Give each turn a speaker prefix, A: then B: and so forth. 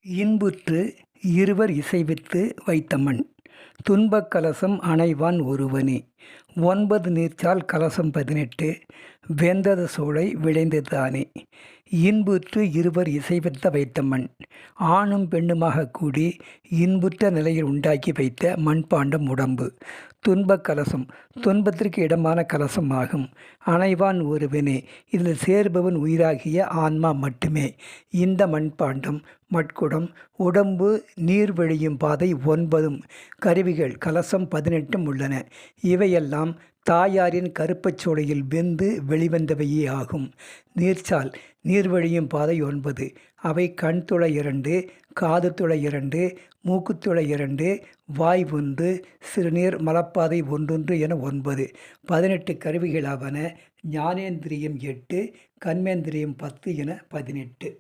A: இன்புற்று இருவர் இசைவித்து வைத்தமன் துன்பக் கலசம் அணைவான் ஒருவனே. 9 நீர்ச்சால் கலசம் 18 வெந்தது சோலை விளைந்ததானே. இன்புற்று இருவர் இசைவித்த வைத்தமன் ஆணும் பெண்ணுமாக கூடி இன்புற்ற நிலையில் உண்டாக்கி வைத்த மண்பாண்டம் உடம்பு. துன்பக் கலசம் துன்பத்திற்கு இடமான கலசம் ஆகும். அணைவான் ஒருவனே, இதில் சேர்பவன் உயிராகிய ஆன்மா மட்டுமே. இந்த மண்பாண்டம் மட்குடம் உடம்பு நீர் வழியும் பாதை 9 கருவிகள் கலசம் 18 உள்ளன. இவையெல்லாம் தாயாரின் கருப்பச் சோலையில் வெந்து வெளிவந்தவையே ஆகும். நீர்ச்சால் நீர் வழியும் பாதை 9. அவை கண் துளை 2, காது துளை 2, மூக்குத்துளை 2, வாய் 1, சிறுநீர் மலப்பாதை 1 என 9. 18 கருவிகளாவன. ஞானேந்திரியம் 8, கர்மேந்திரியம் 10 என 18.